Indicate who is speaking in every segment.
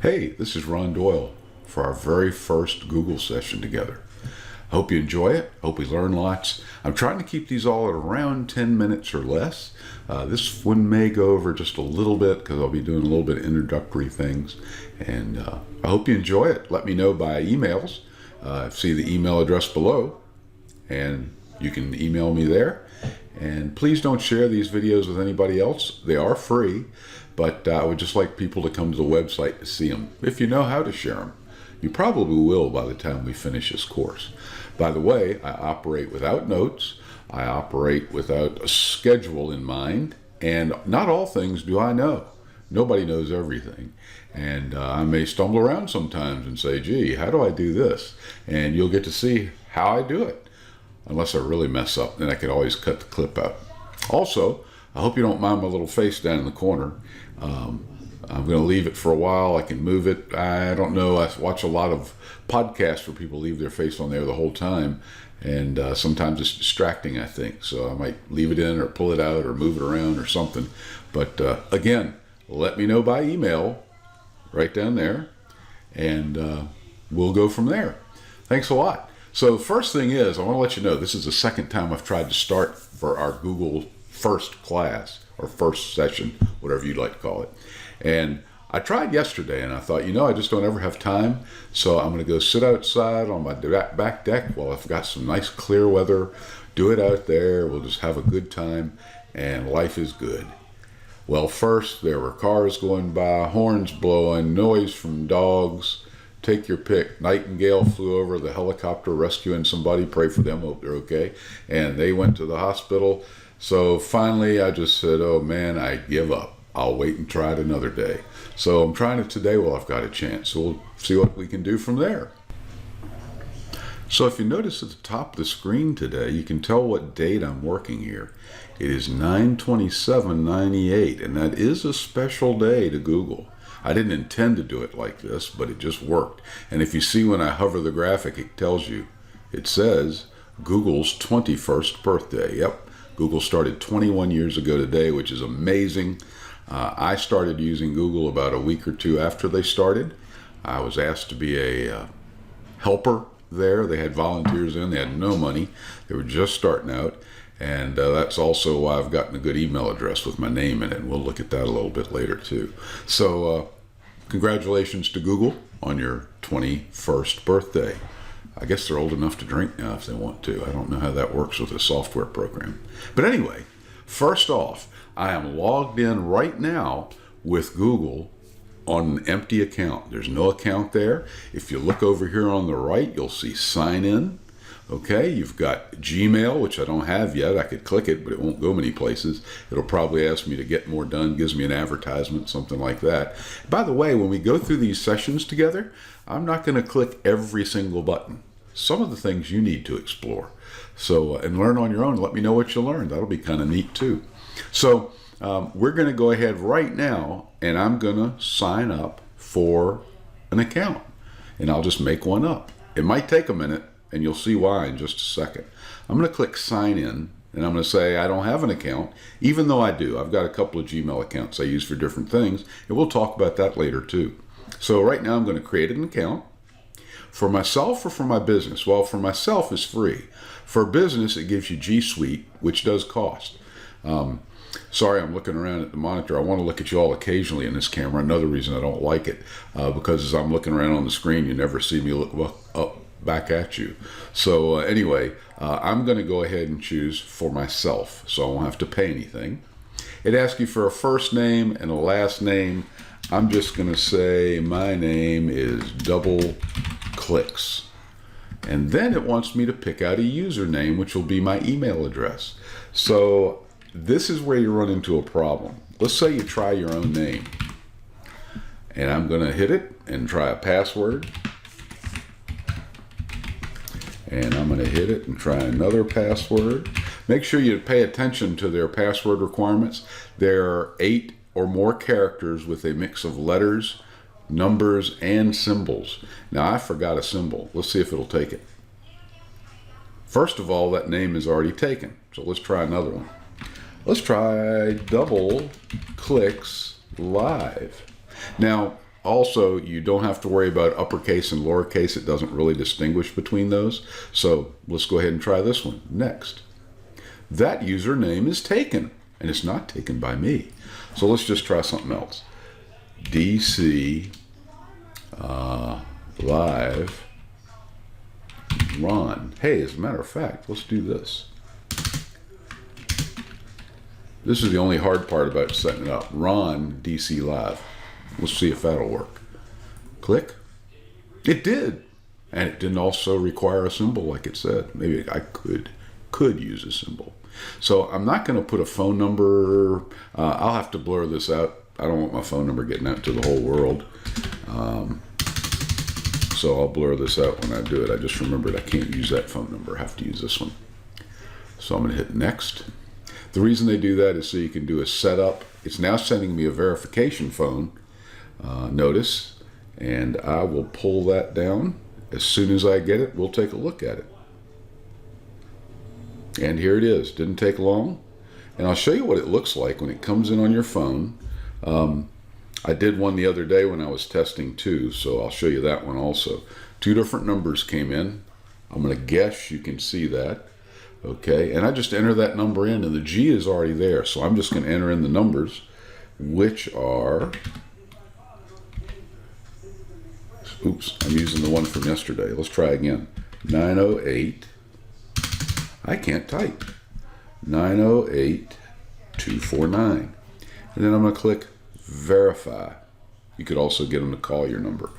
Speaker 1: Hey, this is Ron Doyle for our very first Google session together. I hope you enjoy it. Hope we learn lots. I'm trying to keep these all at around 10 minutes or less. This one may go over just a little bit because I'll be doing a little bit of introductory things. And I hope you enjoy it. Let me know by emails. See the email address below, and you can email me there. And please don't share these videos with anybody else. They are free, but I would just like people to come to the website to see them. If you know how to share them, you probably will by the time we finish this course. By the way, I operate without notes. I operate without a schedule in mind, and not all things do I know. Nobody knows everything. And I may stumble around sometimes and say, gee, how do I do this? And you'll get to see how I do it. Unless I really mess up, then I could always cut the clip out. Also, I hope you don't mind my little face down in the corner. I'm going to leave it for a while. I can move it. I don't know. I watch a lot of podcasts where people leave their face on there the whole time. And sometimes it's distracting, I think. So I might leave it in or pull it out or move it around or something. But again, let me know by email right down there. And we'll go from there. Thanks a lot. So the first thing is, I want to let you know, this is the second time I've tried to start for our Google first class, or first session, whatever you'd like to call it. And I tried yesterday, and I thought, I just don't ever have time, so I'm going to go sit outside on my back deck while I've got some nice clear weather, do it out there, we'll just have a good time, and life is good. Well, first, there were cars going by, horns blowing, noise from dogs. Take your pick. Nightingale flew over the helicopter rescuing somebody. Pray for them. Hope they're okay. And they went to the hospital. So finally, I just said, oh man, I give up. I'll wait and try it another day. So I'm trying it today while I've got a chance. So we'll see what we can do from there. So if you notice at the top of the screen today, you can tell what date I'm working here. It is 9/27/98, and that is a special day to Google. I didn't intend to do it like this, but it just worked. And if you see when I hover the graphic, it tells you, it says Google's 21st birthday. Yep, Google started 21 years ago today, which is amazing. I started using Google about a week or two after they started. I was asked to be a helper there. They had volunteers in, they had no money. They were just starting out. And that's also why I've gotten a good email address with my name in it. And we'll look at that a little bit later too. So congratulations to Google on your 21st birthday. I guess they're old enough to drink now if they want to. I don't know how that works with a software program. But anyway, first off, I am logged in right now with Google on an empty account. There's no account there. If you look over here on the right, you'll see sign in. Okay, you've got Gmail, which I don't have yet. I could click it, but it won't go many places. It'll probably ask me to get more done, gives me an advertisement, something like that. By the way, when we go through these sessions together, I'm not going to click every single button. Some of the things you need to explore. So, and learn on your own. Let me know what you learned. That'll be kind of neat too. So, we're going to go ahead right now, and I'm going to sign up for an account. And I'll just make one up. It might take a minute, and you'll see why in just a second. I'm going to click sign in, and I'm going to say I don't have an account, even though I do. I've got a couple of Gmail accounts I use for different things, and we'll talk about that later too. So right now I'm going to create an account. For myself or for my business? Well, for myself it's free. For business, it gives you G Suite, which does cost. Sorry, I'm looking around at the monitor. I want to look at you all occasionally in this camera. Another reason I don't like it, because as I'm looking around on the screen, you never see me look up back at you. So anyway, I'm going to go ahead and choose for myself, so I won't have to pay anything. It asks you for a first name and a last name. I'm just going to say my name is Double Clicks. And then it wants me to pick out a username, which will be my email address. So this is where you run into a problem. Let's say you try your own name. And I'm going to hit it and try a password. And I'm going to hit it and try another password. Make sure you pay attention to their password requirements. There are 8 or more characters with a mix of letters, numbers, and symbols. Now I forgot a symbol. Let's see if it'll take it. First of all, that name is already taken. So let's try another one. Let's try Double Clicks Live. Now, also, you don't have to worry about uppercase and lowercase. It doesn't really distinguish between those. So let's go ahead and try this one. Next. That username is taken, and it's not taken by me. So let's just try something else. DC Live Ron. Hey, as a matter of fact, let's do this. This is the only hard part about setting it up. Ron DC Live. Let's see if that'll work. Click. It did. And it didn't also require a symbol like it said. Maybe I could use a symbol. So I'm not going to put a phone number. I'll have to blur this out. I don't want my phone number getting out to the whole world. So I'll blur this out when I do it. I just remembered I can't use that phone number. I have to use this one. So I'm going to hit next. The reason they do that is so you can do a setup. It's now sending me a verification phone, notice, and I will pull that down. As soon as I get it, we'll take a look at it. And here it is. Didn't take long. And I'll show you what it looks like when it comes in on your phone. I did one the other day when I was testing too, so I'll show you that one also. 2 different numbers came in. I'm going to guess you can see that. Okay, and I just enter that number in, and the G is already there, so I'm just going to enter in the numbers, which are, oops, I'm using the one from yesterday. Let's try again. 908, I can't type, 908-249. And then I'm going to click verify. You could also get them to call your number,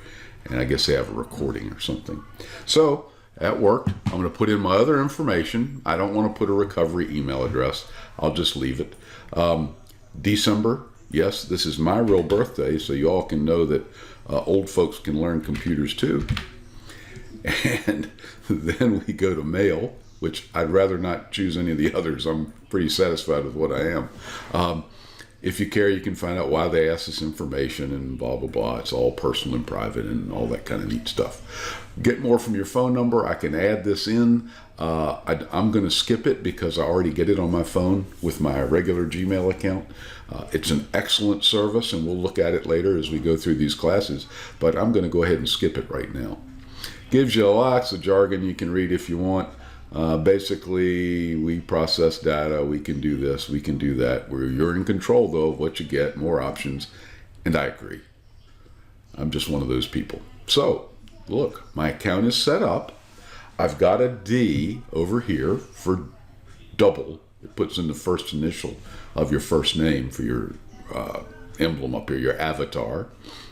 Speaker 1: and I guess they have a recording or something. So that worked. I'm going to put in my other information. I don't want to put a recovery email address. I'll just leave it. December, yes, this is my real birthday, so you all can know that old folks can learn computers too. And then we go to mail, which I'd rather not choose any of the others. I'm pretty satisfied with what I am. If you care, you can find out why they ask this information and blah, blah, blah. It's all personal and private and all that kind of neat stuff. Get more from your phone number. I can add this in. I'm going to skip it because I already get it on my phone with my regular Gmail account. It's an excellent service, and we'll look at it later as we go through these classes. But I'm going to go ahead and skip it right now. Gives you lots of jargon you can read if you want. Basically, we process data, we can do this, we can do that. You're in control, though, of what you get, more options, and I agree. I'm just one of those people. So, look, my account is set up. I've got a D over here for double. It puts in the first initial of your first name for your emblem up here, your avatar.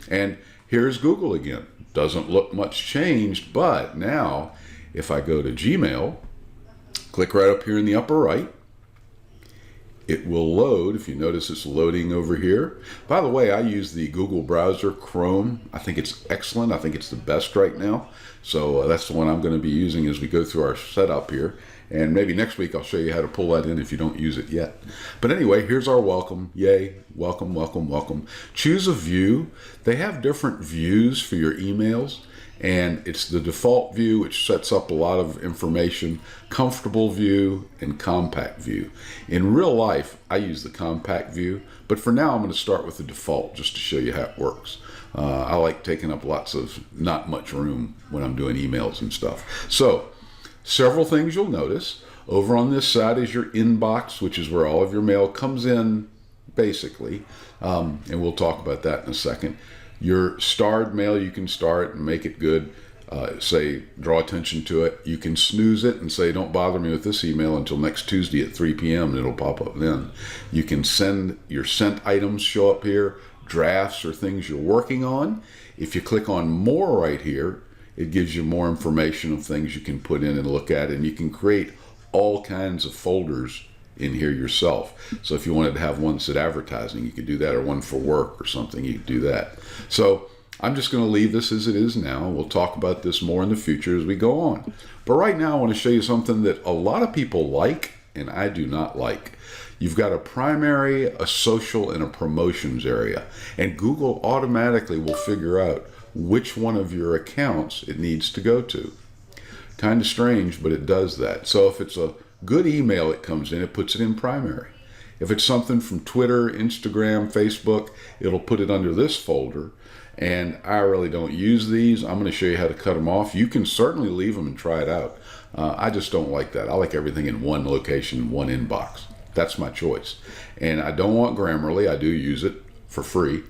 Speaker 1: And here's Google again. Doesn't look much changed, but now if I go to Gmail, click right up here in the upper right, it will load. If you notice, it's loading over here. By the way, I use the Google browser, Chrome. I think it's excellent. I think it's the best right now. So that's the one I'm going to be using as we go through our setup here. And maybe next week I'll show you how to pull that in if you don't use it yet. But anyway, here's our welcome. Yay. Welcome, welcome, welcome. Choose a view. They have different views for your emails. And it's the default view, which sets up a lot of information, comfortable view, and compact view. In real life, I use the compact view, but for now, I'm going to start with the default just to show you how it works. I like taking up lots of not much room when I'm doing emails and stuff. So, several things you'll notice. Over on this side is your inbox, which is where all of your mail comes in, basically, and we'll talk about that in a second. Your starred mail, you can start and make it good. Say, draw attention to it. You can snooze it and say, don't bother me with this email until next Tuesday at 3 p.m. and it'll pop up then. You can send your sent items, show up here, drafts or things you're working on. If you click on more right here, it gives you more information of things you can put in and look at, and you can create all kinds of folders in here yourself. So if you wanted to have one that said advertising, you could do that, or one for work or something, you could do that. So I'm just going to leave this as it is now. We'll talk about this more in the future as we go on. But right now I want to show you something that a lot of people like and I do not like. You've got a primary, a social, and a promotions area. And Google automatically will figure out which one of your accounts it needs to go to. Kind of strange, but it does that. So if it's a good email that comes in, it puts it in primary. If it's something from Twitter, Instagram, Facebook, it'll put it under this folder. and I really don't use these. I'm going to show you how to cut them off. You can certainly leave them and try it out. I just don't like that. I like everything in one location, one inbox. That's my choice. And I don't want Grammarly. I do use it for free,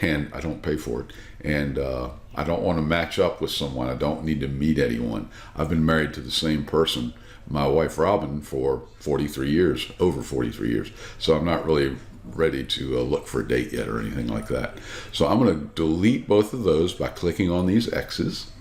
Speaker 1: and I don't pay for it. And I don't want to match up with someone. I don't need to meet anyone. I've been married to the same person, my wife Robin, for 43 years, over 43 years. So I'm not really ready to look for a date yet or anything like that. So I'm going to delete both of those by clicking on these X's.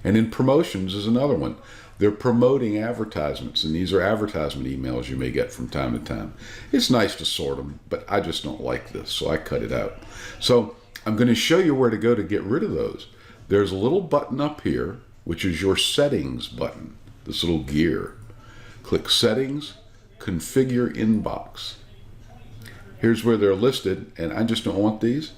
Speaker 1: And then promotions is another one. They're promoting advertisements, and these are advertisement emails you may get from time to time. It's nice to sort them, but I just don't like this, so I cut it out. So I'm going to show you where to go to get rid of those. There's a little button up here, which is your settings button, this little gear. Click Settings, Configure Inbox. Here's where they're listed, and I just don't want these,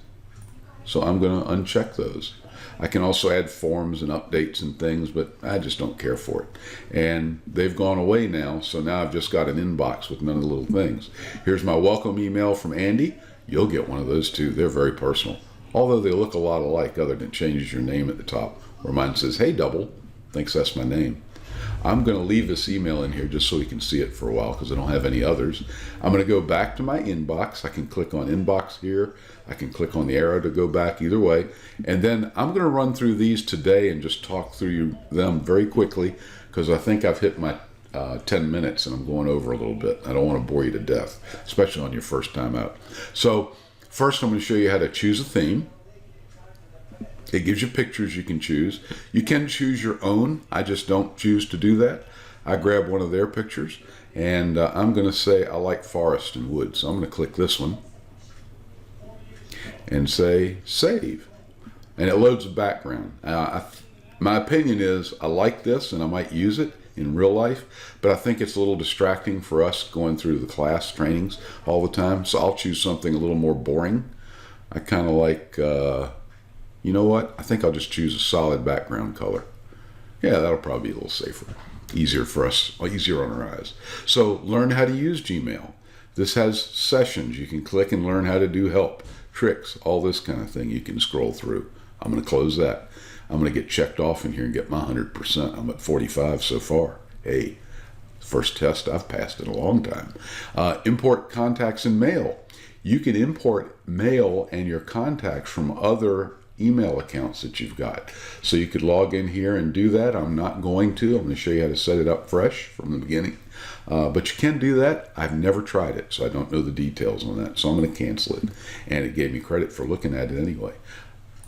Speaker 1: so I'm going to uncheck those. I can also add forms and updates and things, but I just don't care for it. And they've gone away now, so now I've just got an inbox with none of the little things. Here's my welcome email from Andy. You'll get one of those too. They're very personal, although they look a lot alike other tthan it changes your name at the top, where mine says, "Hey Double," thinks that's my name. I'm going to leave this email in here just so we can see it for a while because I don't have any others. I'm going to go back to my inbox. I can click on inbox here. I can click on the arrow to go back either way. And then I'm going to run through these today and just talk through them very quickly because I think I've hit my 10 minutes and I'm going over a little bit. I don't want to bore you to death, especially on your first time out. So first I'm going to show you how to choose a theme. It gives you pictures you can choose. You can choose your own. I just don't choose to do that. I grab one of their pictures, and I'm going to say I like forest and woods. So I'm going to click this one and say Save. And it loads the background. My opinion is I like this, and I might use it in real life, but I think it's a little distracting for us going through the class trainings all the time. So I'll choose something a little more boring. I kind of like... you know what? I think I'll just choose a solid background color. Yeah, that'll probably be a little safer. Easier for us, easier on our eyes. So learn how to use Gmail. This has sessions. You can click and learn how to do help, tricks, all this kind of thing you can scroll through. I'm going to close that. I'm going to get checked off in here and get my 100%. I'm at 45 so far. Hey, first test I've passed in a long time. Import contacts and mail. You can import mail and your contacts from other email accounts that you've got. So you could log in here and do that. I'm not going to. I'm going to show you how to set it up fresh from the beginning. But you can do that. I've never tried it, so I don't know the details on that. So I'm going to cancel it. And it gave me credit for looking at it anyway.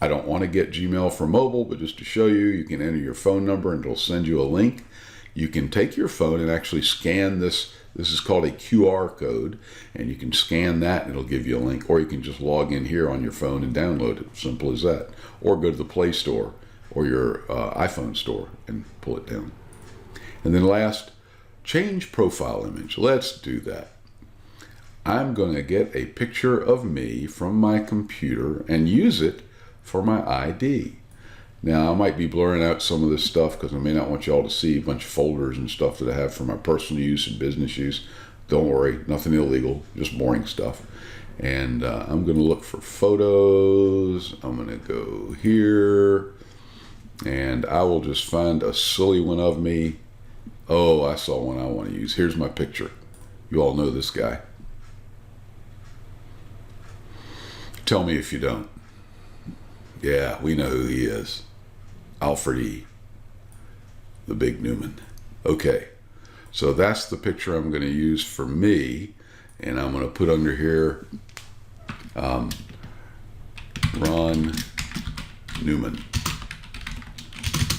Speaker 1: I don't want to get Gmail for mobile, but just to show you, you can enter your phone number and it'll send you a link. You can take your phone and actually scan this. This is called a QR code, and you can scan that and it'll give you a link, or you can just log in here on your phone and download it. Simple as that. Or go to the Play Store or your iPhone store and pull it down. And then last, change profile image. Let's do that. I'm going to get a picture of me from my computer and use it for my ID. Now, I might be blurring out some of this stuff because I may not want y'all to see a bunch of folders and stuff that I have for my personal use and business use. Don't worry, nothing illegal, just boring stuff. And I'm going to look for photos. I'm going to go here, and I will just find a silly one of me. Oh, I saw one I want to use. Here's my picture. You all know this guy. Tell me if you don't. Yeah, we know who he is. Alfred E., the big Newman. Okay, so that's the picture I'm going to use for me, and I'm going to put under here Ron Newman.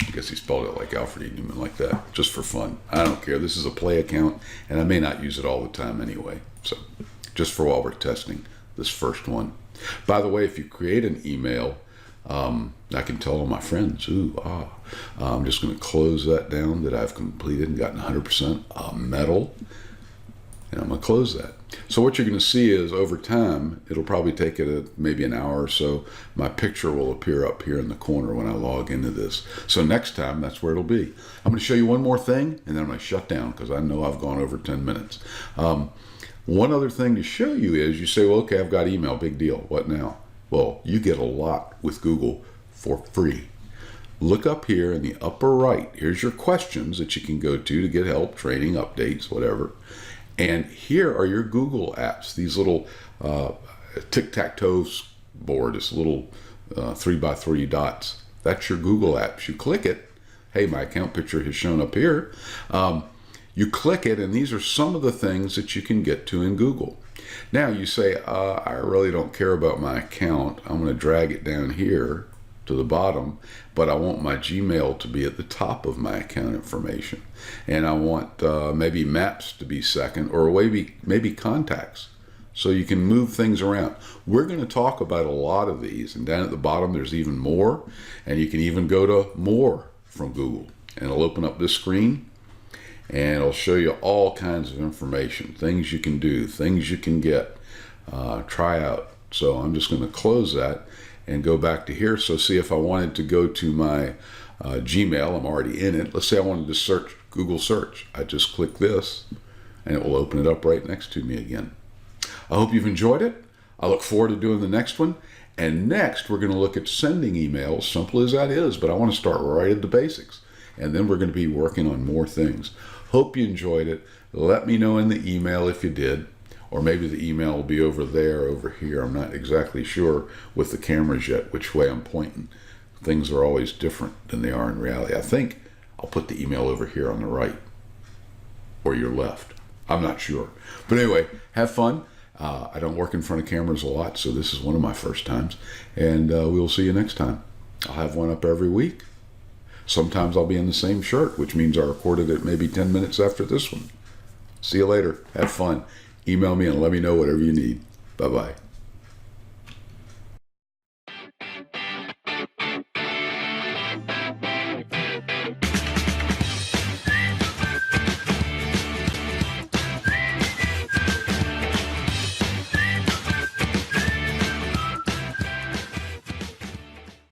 Speaker 1: I guess he spelled it like Alfred E. Newman, like that, just for fun. I don't care. This is a play account, and I may not use it all the time anyway. So just for while we're testing this first one. By the way, if you create an email, I can tell all my friends, I'm just going to close that down that I've completed and gotten 100% metal, and I'm going to close that. So what you're going to see is over time, it'll probably take it maybe an hour or so, my picture will appear up here in the corner when I log into this. So next time, that's where it'll be. I'm going to show you one more thing, and then I'm going to shut down because I know I've gone over 10 minutes. One other thing to show you is you say, well, okay, I've got email, big deal. What now? Well, you get a lot with Google for free. Look up here in the upper right. Here's your questions that you can go to get help, training, updates, whatever. And here are your Google apps. These little tic-tac-toe board, this little 3x3 dots. That's your Google apps. You click it. Hey, my account picture has shown up here. You click it, and these are some of the things that you can get to in Google. Now you say, I really don't care about my account. I'm going to drag it down here to the bottom, but I want my Gmail to be at the top of my account information. And I want maybe maps to be second, or maybe contacts. So you can move things around. We're going to talk about a lot of these, and down at the bottom there's even more, and you can even go to more from Google, and it'll open up this screen, and it'll show you all kinds of information, things you can do, things you can get, try out. So I'm just going to close that and go back to here. So see, if I wanted to go to my Gmail, I'm already in it. Let's say I wanted to search Google search. I just click this, and it will open it up right next to me again. I hope you've enjoyed it. I look forward to doing the next one. And next, we're going to look at sending emails, simple as that is, but I want to start right at the basics. And then we're going to be working on more things. Hope you enjoyed it. Let me know in the email if you did, or maybe the email will be over there, over here. I'm not exactly sure with the cameras yet which way I'm pointing. Things are always different than they are in reality. I think I'll put the email over here on the right or your left. I'm not sure. But anyway, have fun. I don't work in front of cameras a lot, so this is one of my first times. And we'll see you next time. I'll have one up every week. Sometimes I'll be in the same shirt, which means I recorded it maybe 10 minutes after this one. See you later. Have fun. Email me and let me know whatever you need. Bye-bye.